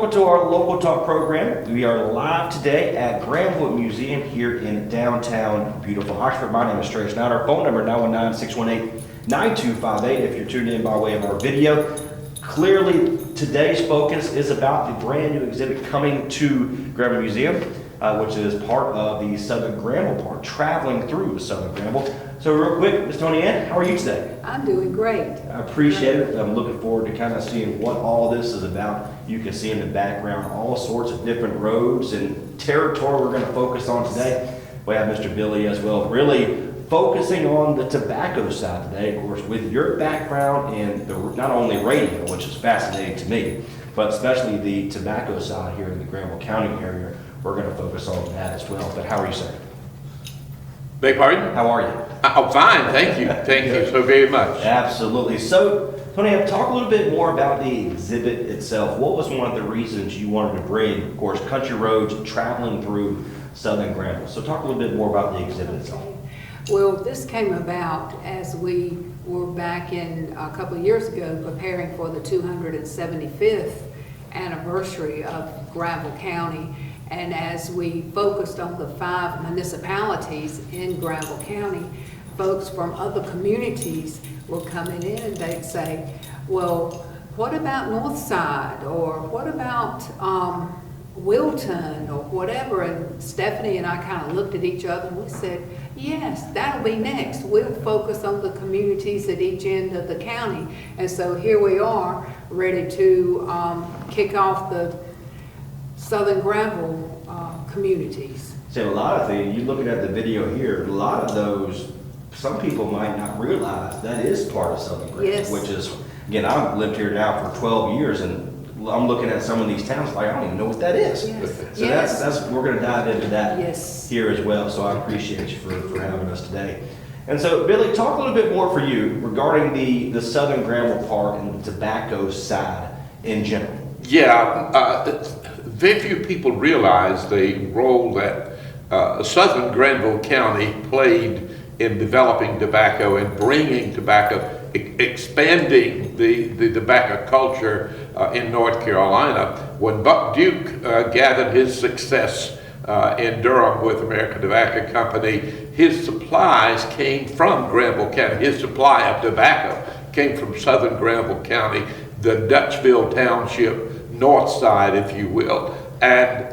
welcome to our Local Talk program. We are live today at Granville Museum here in downtown beautiful Oxford. My name is Trey Snyder. Our phone number 919-618-9258 if you're tuned in by way of our video. Clearly, today's focus is about the brand new exhibit coming to Granville Museum, which is part of the Southern Granville Park, traveling through Southern Granville. So real quick, Ms. Tony Ann, how are you today? I'm doing great. I appreciate it. I'm looking forward to kind of seeing what all this is about. You can see in the background all sorts of different roads and territory we're going to focus on today. We have Mr. Billy as well, really focusing on the tobacco side today, of course, with your background in not only radio, which is fascinating to me, but especially the tobacco side here in the Granville County area. We're going to focus on that as well. But how are you, sir? Beg pardon? How are you? I'm fine, thank you. Thank you so very much. Absolutely. So, Tony, talk a little bit more about the exhibit itself. What was one of the reasons you wanted to bring, of course, country roads traveling through Southern Granville? So talk a little bit more about the exhibit itself. Well, this came about as we were back in a couple of years ago preparing for the 275th anniversary of Granville County. And as we focused on the 5 municipalities in Granville County, folks from other communities were coming in and they'd say, well, what about Northside? Or what about Wilton or whatever? And Stephanie and I kind of looked at each other and we said, yes, that'll be next. We'll focus on the communities at each end of the county. And so here we are, ready to kick off the Southern Granville communities. So a lot of things, you're looking at the video here, a lot of those, some people might not realize that is part of Southern Granville, Yes. which is, again, I've lived here now for 12 years and I'm looking at some of these towns like, I don't even know what that is. Yes. So Yes. that's we're going to dive into that Yes. here as well. So I appreciate you for having us today. And so, Billy, talk a little bit more for you regarding the Southern Granville Park and the tobacco side in general. Yeah, very few people realize the role that Southern Granville County played in developing tobacco and bringing tobacco, expanding the tobacco culture in North Carolina. When Buck Duke gathered his success in Durham with American Tobacco Company, his supplies came from Granville County. His supply of tobacco came from Southern Granville County, the Dutchville Township, north side, if you will. And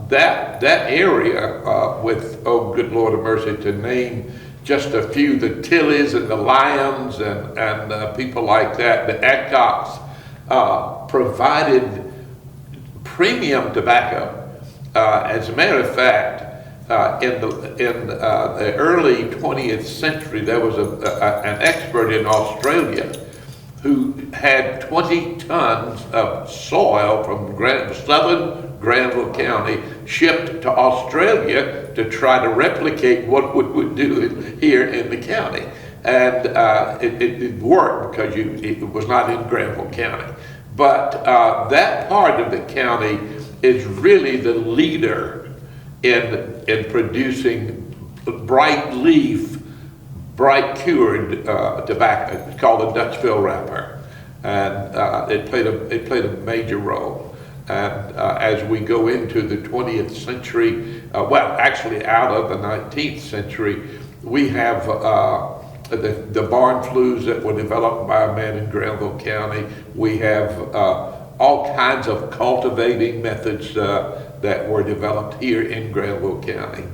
that area with, oh good Lord of mercy, to name just a few, the Tillies and the Lyons and people like that, the Adcocks, provided premium tobacco. As a matter of fact, in the early 20th century, there was an expert in Australia who had 20 tons of soil from Southern Granville County shipped to Australia to try to replicate what we would do here in the county. And it worked because it was not in Granville County. But that part of the county is really the leader in producing bright leaf, bright cured tobacco. It's called a Dutchville wrapper, and it played a major role. And as we go into the 20th century, well, actually out of the 19th century, we have the barn flues that were developed by a man in Granville County. We have all kinds of cultivating methods that were developed here in Granville County.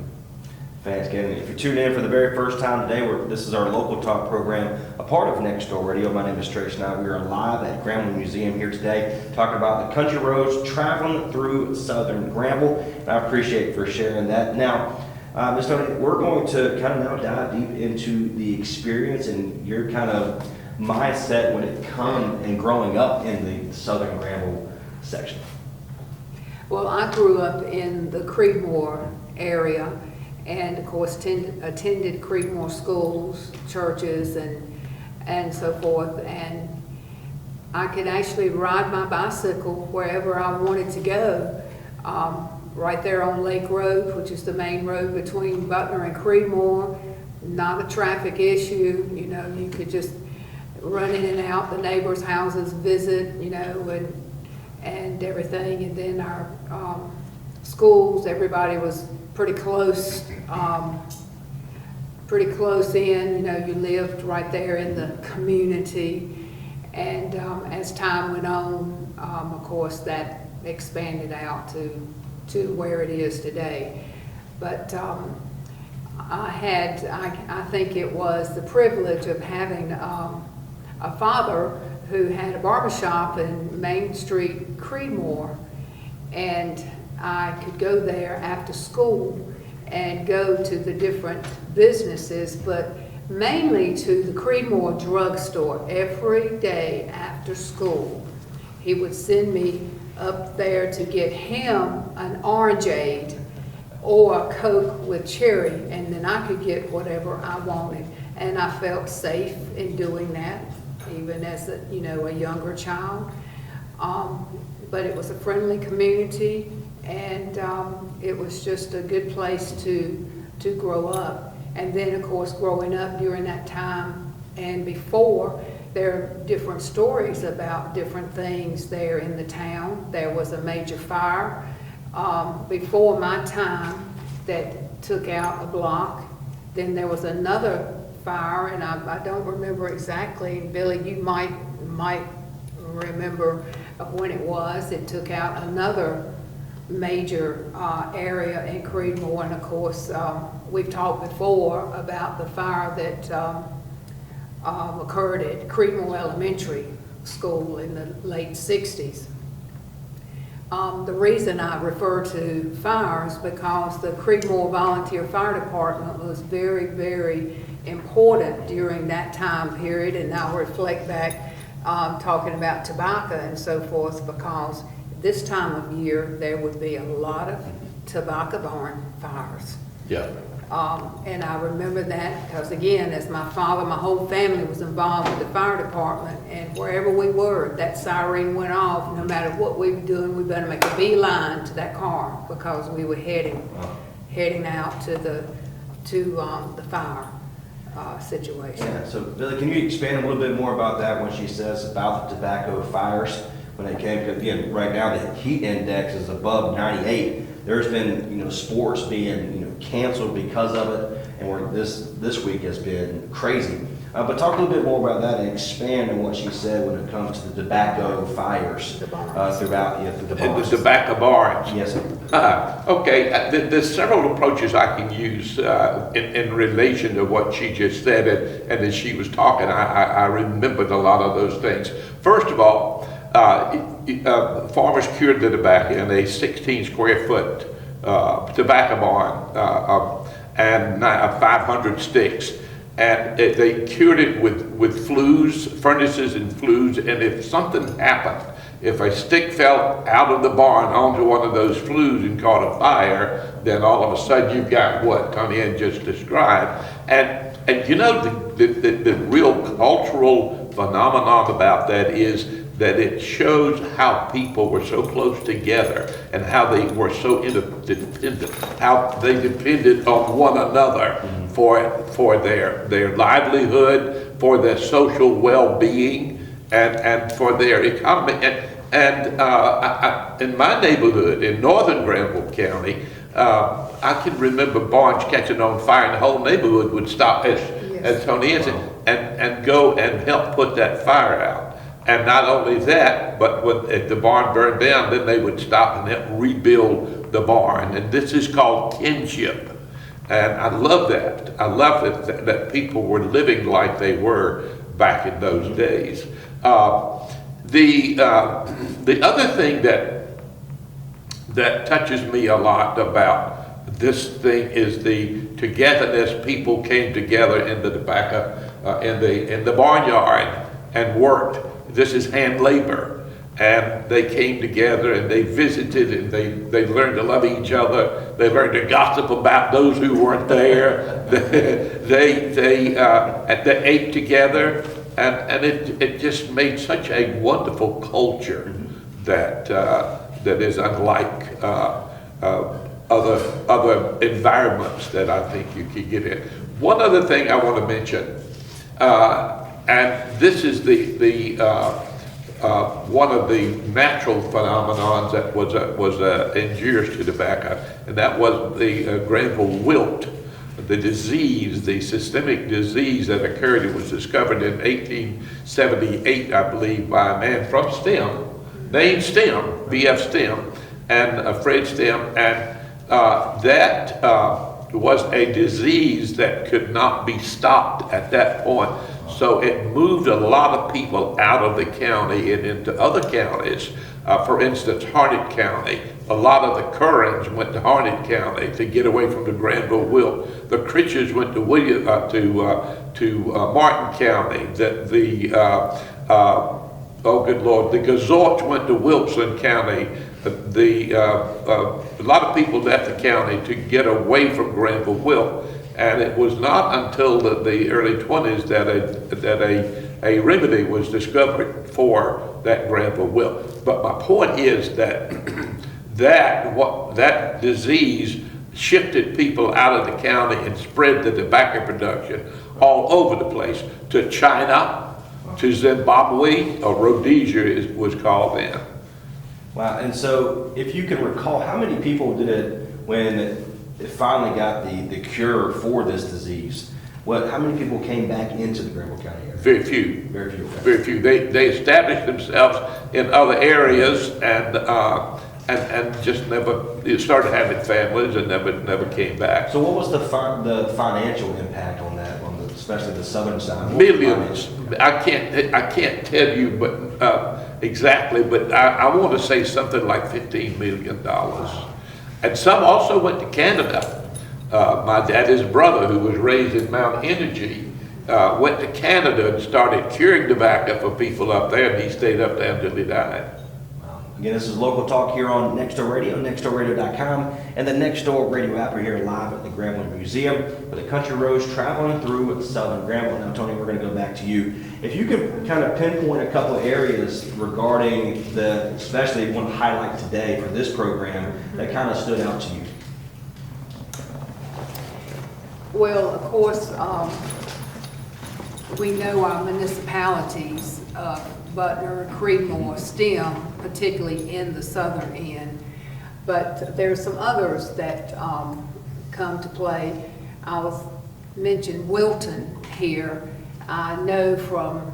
Thanks, Ken. If you're tuning in for the very first time today, this is our Local Talk program, a part of Next Door Radio. My name is Trey Snyder. We are live at Granville Museum here today, talking about the country roads traveling through Southern Granville. And I appreciate you for sharing that. Now, Ms. Tony, we're going to kind of now dive deep into the experience and your kind of mindset when it comes and growing up in the Southern Granville section. Well, I grew up in the Creedmoor area and of course attended Creedmoor schools, churches, and so forth. And I could actually ride my bicycle wherever I wanted to go. Right there on Lake Road, which is the main road between Butner and Creedmoor. Not a traffic issue, you know, you could just run in and out the neighbors' houses, visit, you know, and and everything. And then our schools, everybody was pretty close in, you know, you lived right there in the community. And as time went on, of course, that expanded out to where it is today. But I think it was the privilege of having a father who had a barbershop in Main Street, Creedmoor, and I could go there after school and go to the different businesses, but mainly to the Creedmoor drugstore every day after school. He would send me up there to get him an orangeade or a Coke with cherry, and then I could get whatever I wanted. And I felt safe in doing that, even as a younger child. But it was a friendly community, and it was just a good place to grow up. And then, of course, growing up during that time and before, there are different stories about different things there in the town. There was a major fire before my time that took out a block. Then there was another fire, and I don't remember exactly. And Billy, you might remember when it was. It took out another major area in Creedmoor, and of course we've talked before about the fire that occurred at Creedmoor Elementary School in the late 60s. The reason I refer to fires because the Creedmoor Volunteer Fire Department was very, very important during that time period, and I'll reflect back talking about tobacco and so forth, because this time of year there would be a lot of tobacco barn fires. Yeah. And I remember that because, again, as my father, my whole family was involved with the fire department, and wherever we were, that siren went off. No matter what we were doing, we better make a beeline to that car because we were heading out to the fire situation. Yeah, so Billy, can you expand a little bit more about that when she says about the tobacco fires when it came to, again, right now the heat index is above 98. There's been, sports being, canceled because of it, and this week has been crazy. But talk a little bit more about that and expand on what she said when it comes to the tobacco fires throughout the barns. The tobacco barns. Yes, sir. Okay, there's several approaches I can use in relation to what she just said, and as she was talking, I remembered a lot of those things. First of all, farmers cured the tobacco in a 16 square foot tobacco barn and 500 sticks. And they cured it with flues, furnaces and flues, and if something happened, if a stick fell out of the barn onto one of those flues and caught a fire, then all of a sudden you've got what Tony Ann just described. And the real cultural phenomenon about that is that it shows how people were so close together and how they were so interdependent, how they depended on one another for their livelihood, for their social well-being, and for their economy. And in my neighborhood, in Northern Granville County, I can remember barns catching on fire, and the whole neighborhood would stop, as Tony Ann said, and go and help put that fire out. And not only that, but if the barn burned down, then they would stop and help rebuild the barn. And this is called kinship. And I love that. I love that people were living like they were back in those days. The other thing that touches me a lot about this thing is the togetherness. People came together in the tobacco, in the barnyard and worked. This is hand labor, and they came together and they visited and they learned to love each other. They learned to gossip about those who weren't there. They ate together, and it just made such a wonderful culture that is unlike other environments that I think you could get in. One other thing I want to mention. And this is one of the natural phenomenons that was injurious to tobacco, and that was the Granville wilt, the disease, the systemic disease that occurred. It was discovered in 1878, I believe, by a man from STEM, named STEM, B.F. STEM, and Fred STEM, and that was a disease that could not be stopped at that point. So it moved a lot of people out of the county and into other counties. For instance, Harnett County, a lot of the Currans went to Harnett County to get away from the Granville wilt. The Critches went to Martin County. Oh good Lord, the Gazorts went to Wilson County. A lot of people left the county to get away from Granville wilt. And it was not until the early 20s that a remedy was discovered for that Granville wilt. But my point is that that disease shifted people out of the county and spread the tobacco production all over the place, to China, to Zimbabwe, or Rhodesia it was called then. Wow, and so if you can recall, how many people did it when it finally got the cure for this disease? How many people came back into the Granville County area? Very few. Very few. Okay. Very few. They established themselves in other areas and just never started having families and never came back. So what was the financial impact on that, especially the southern side? Millions. I can't tell you, but exactly. But I want to say something like $15 million. And some also went to Canada. My daddy's brother, who was raised in Mount Energy, went to Canada and started curing tobacco for people up there, and he stayed up there until he died. Wow. Again, this is Local Talk here on Next Door Radio, nextdoorradio.com, and the Next Door Radio app. We're here live at the Granville Museum with the country roads traveling through Southern Granville. Now, Tony, we're going to go back to you. If you could kind of pinpoint a couple of areas regarding especially one highlight today for this program that kind of stood out to you. Well, of course, we know our municipalities, Butner, Creedmoor, STEM, particularly in the southern end, but there's some others that come to play. I'll mention Wilton here. I know from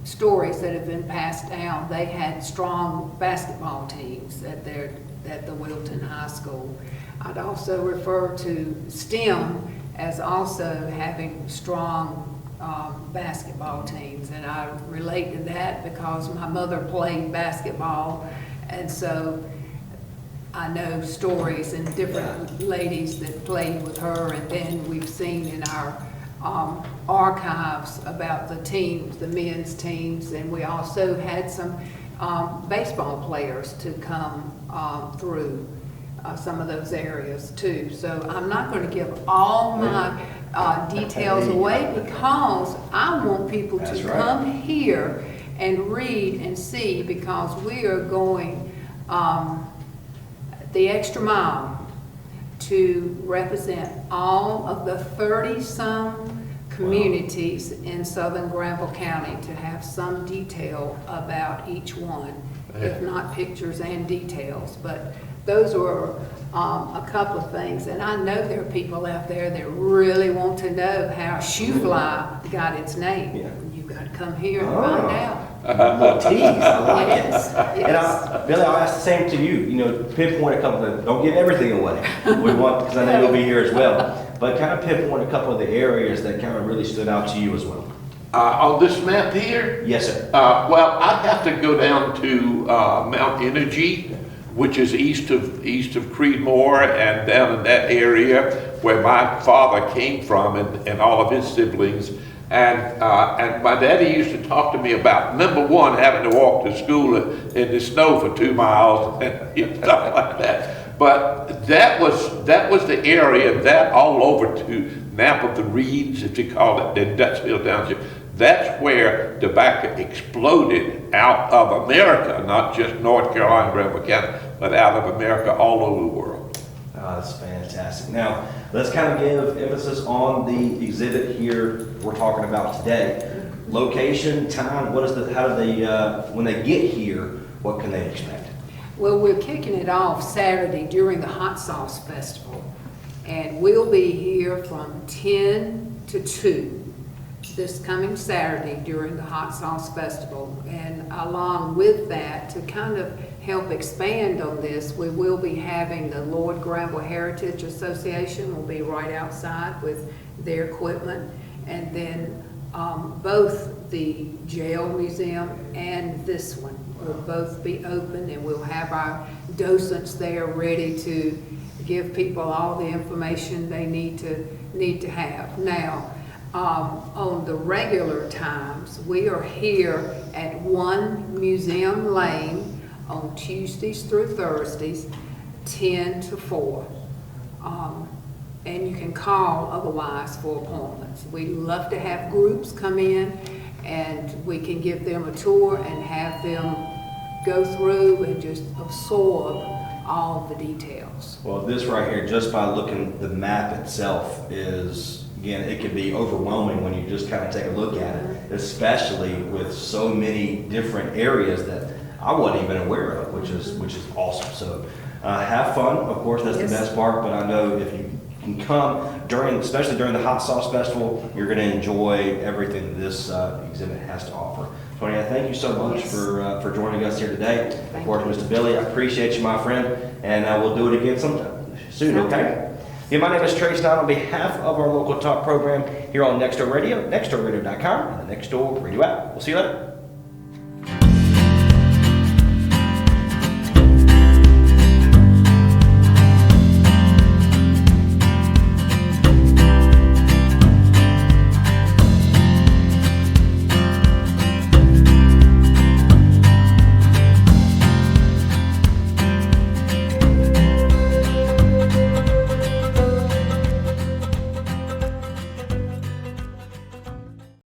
stories that have been passed down, they had strong basketball teams at the Wilton High School. I'd also refer to STEM as also having strong basketball teams, and I relate to that because my mother played basketball, and so I know stories and different ladies that played with her, and then we've seen in our archives about the teams, the men's teams, and we also had some baseball players to come through some of those areas too. So I'm not going to give all my details away because I want people to come here and read and see, because we are going the extra mile to represent all of the 30-some communities in Southern Granville County, to have some detail about each one, if not pictures and details. But those were a couple of things, and I know there are people out there that really want to know how shoe fly got its name. Yeah. You've got to come here and find out. Little tease, I like it. Yes, And yes. Billy, I'll ask the same to you. Pinpoint a couple of, don't give everything away. We want, because I know you'll be here as well. But kind of pinpoint a couple of the areas that kind of really stood out to you as well. On this map here? Yes, sir. Well, I'd have to go down to Mount Energy, which is east of Creedmoor, and down in that area where my father came from and all of his siblings. And my daddy used to talk to me about, number one, having to walk to school in the snow for 2 miles and stuff like that. But that was the area, that all over to Napa the Reeds, if you call it, in Dutchville Township. That's where tobacco exploded out of America, not just North Carolina, Granville County, but out of America all over the world. Oh, that's fantastic. Now, let's kind of give emphasis on the exhibit here we're talking about today. location, time, what is the, how do they, when they get here, what can they expect? Well, we're kicking it off Saturday during the Hot Sauce Festival. And we'll be here from 10 to 2 this coming Saturday during the Hot Sauce Festival. And along with that, to kind of help expand on this, we will be having the Southern Granville Heritage Association will be right outside with their equipment. And then both the jail museum and this one will both be open, and we'll have our docents there ready to give people all the information they need to have. Now, on the regular times, we are here at 1 Museum Lane on Tuesdays through Thursdays, 10 to 4. And you can call otherwise for appointments. We love to have groups come in, and we can give them a tour and have them go through and just absorb all the details. Well, this right here, just by looking at the map itself is, again, it can be overwhelming when you just kind of take a look at it, especially with so many different areas that I wasn't even aware of, which is awesome. So have fun, of course, that's Yes. the best part, but I know if you can come during, especially during the Hot Sauce Festival, you're going to enjoy everything that this exhibit has to offer. Tony, I thank you so much Yes. for joining us here today. Of Thank course, Mr. Billy, I appreciate you, my friend, and we'll do it again sometime soon, okay? Yeah, my name is Trace Knight on behalf of our local talk program here on Next Door Radio, nextdoorradio.com, and the Next Door Radio app. We'll see you later.